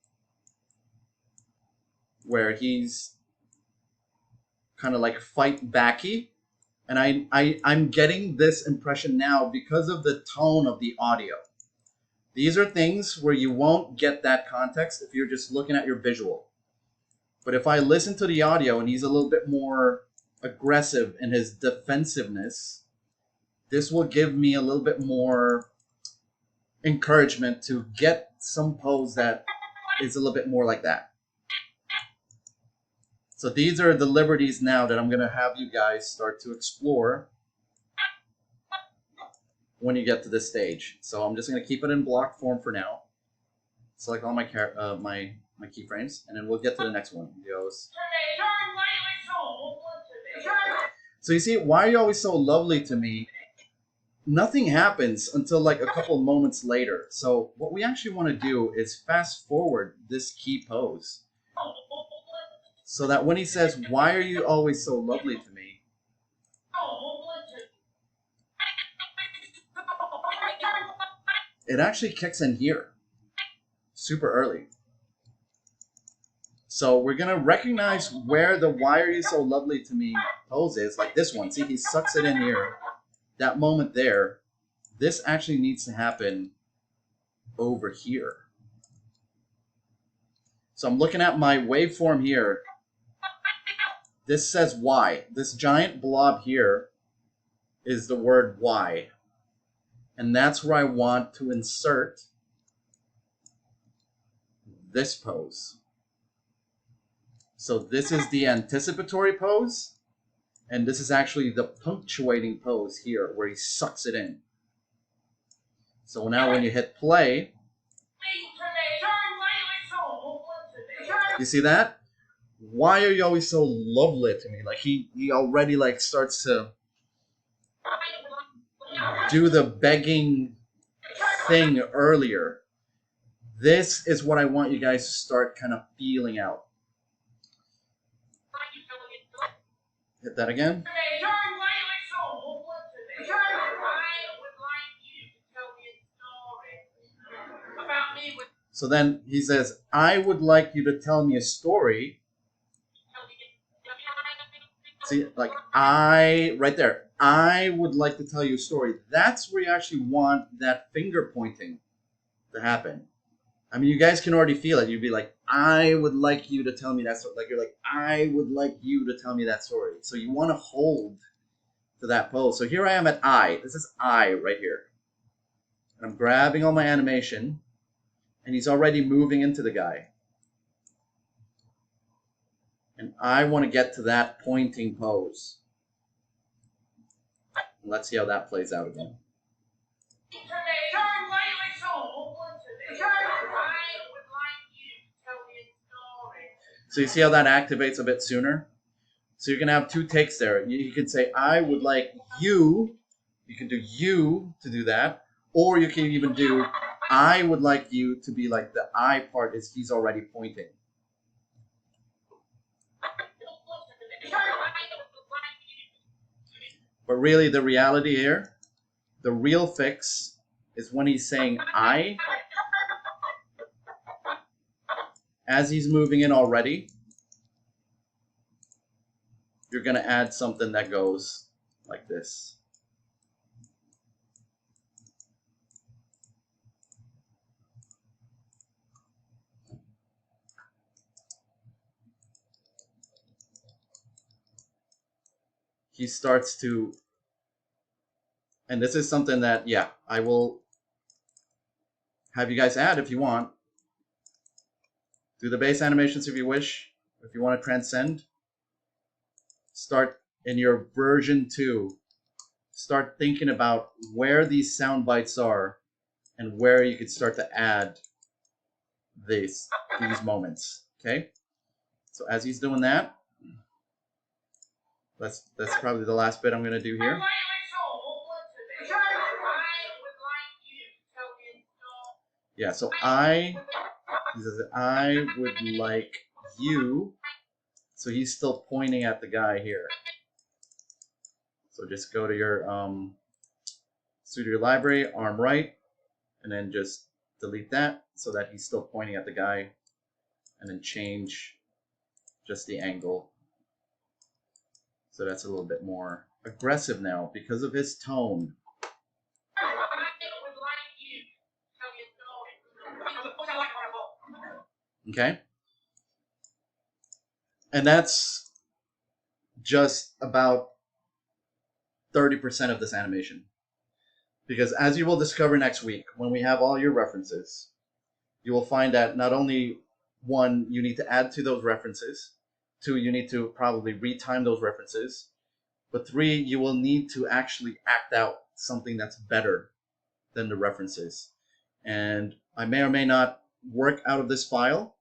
where he's kind of like fight backy. And I'm getting this impression now because of the tone of the audio. These are things where you won't get that context if you're just looking at your visual. But if I listen to the audio and he's a little bit more aggressive in his defensiveness, this will give me a little bit more encouragement to get some pose that is a little bit more like that. So these are the liberties now that I'm going to have you guys start to explore when you get to this stage. So I'm just going to keep it in block form for now. Select all my my keyframes, and then we'll get to the next one. It goes. So you see, why are you always so lovely to me? Nothing happens until like a couple moments later. So what we actually want to do is fast forward this key pose, so that when he says, "Why are you always so lovely to me?" it actually kicks in here super early. So we're going to recognize where the "Why are you so lovely to me" pose is, like this one. See, he sucks it in here. That moment there, this actually needs to happen over here. So I'm looking at my waveform here. This says "why." This giant blob here is the word "why." And that's where I want to insert this pose. So this is the anticipatory pose, and this is actually the punctuating pose here, where he sucks it in. So now when you hit play, you see that? Why are you always so lovely to me? Like he already like starts to do the begging thing earlier. This is what I want you guys to start kind of feeling out. Hit that again. So then he says, "I would like you to tell me a story." See, like right there. "I would like to tell you a story." That's where you actually want that finger pointing to happen. I mean, you guys can already feel it. You'd be like, "I would like you to tell me that story." Like you're like, "I would like you to tell me that story." So you want to hold to that pose. So here I am at I. This is I right here. And I'm grabbing all my animation, and he's already moving into the guy. And I want to get to that pointing pose. Let's see how that plays out again. So you see how that activates a bit sooner? So you're going to have two takes there. You can say, "I would like you." You can do "you" to do that. Or you can even do, "I would like you" to be like the I part is he's already pointing. But really the reality here, the real fix is when he's saying "I," as he's moving in already, you're going to add something that goes like this. He starts to, and this is something that, yeah, I will have you guys add if you want. Do the base animations if you wish. If you want to transcend, start in your version 2. Start thinking about where these sound bites are and where you could start to add these moments. Okay? So as he's doing that, that's probably the last bit I'm going to do here. Yeah, so he says, "I would like you." So he's still pointing at the guy here. So just go to your studio library, arm right, and then just delete that so that he's still pointing at the guy, and then change just the angle. So that's a little bit more aggressive now because of his tone. Okay? And that's just about 30% of this animation. Because as you will discover next week, when we have all your references, you will find that not only, one, you need to add to those references, two, you need to probably retime those references, but three, you will need to actually act out something that's better than the references. And I may or may not work out of this file,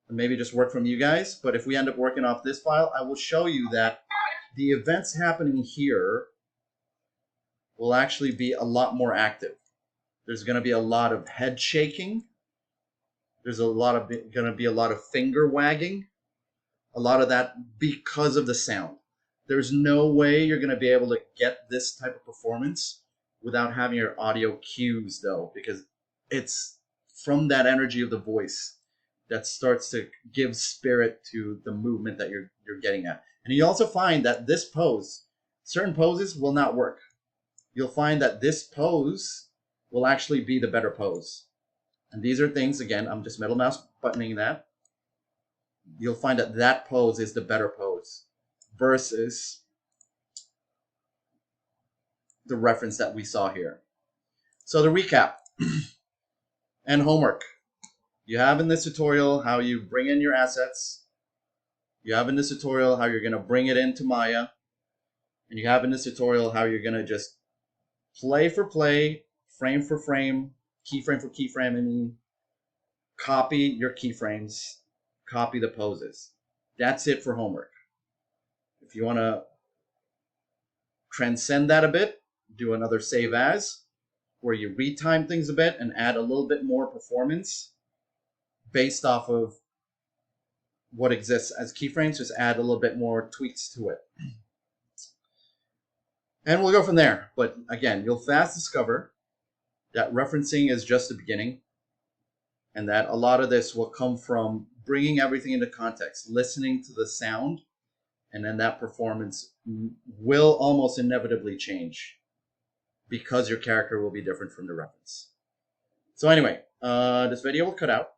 and maybe just work from you guys, but if we end up working off this file, I will show you that the events happening here will actually be a lot more active. There's going to be a lot of head shaking. There's going to be a lot of finger wagging. A lot of that because of the sound. There's no way you're going to be able to get this type of performance without having your audio cues, though, because it's from that energy of the voice that starts to give spirit to the movement that you're getting at. And you also find that this pose, certain poses will not work. You'll find that this pose will actually be the better pose. And these are things, again, I'm just middle mouse buttoning that. You'll find that that pose is the better pose versus the reference that we saw here. So to recap and homework, you have in this tutorial how you bring in your assets. You have in this tutorial how you're going to bring it into Maya. And you have in this tutorial how you're going to just play for play, frame for frame, keyframe for keyframe, I mean, copy your keyframes, copy the poses. That's it for homework. If you want to transcend that a bit, do another save as, where you retime things a bit and add a little bit more performance based off of what exists as keyframes, just add a little bit more tweaks to it. And we'll go from there. But again, you'll fast discover that referencing is just the beginning, and that a lot of this will come from bringing everything into context, listening to the sound, and then that performance will almost inevitably change because your character will be different from the reference. So anyway, this video will cut out.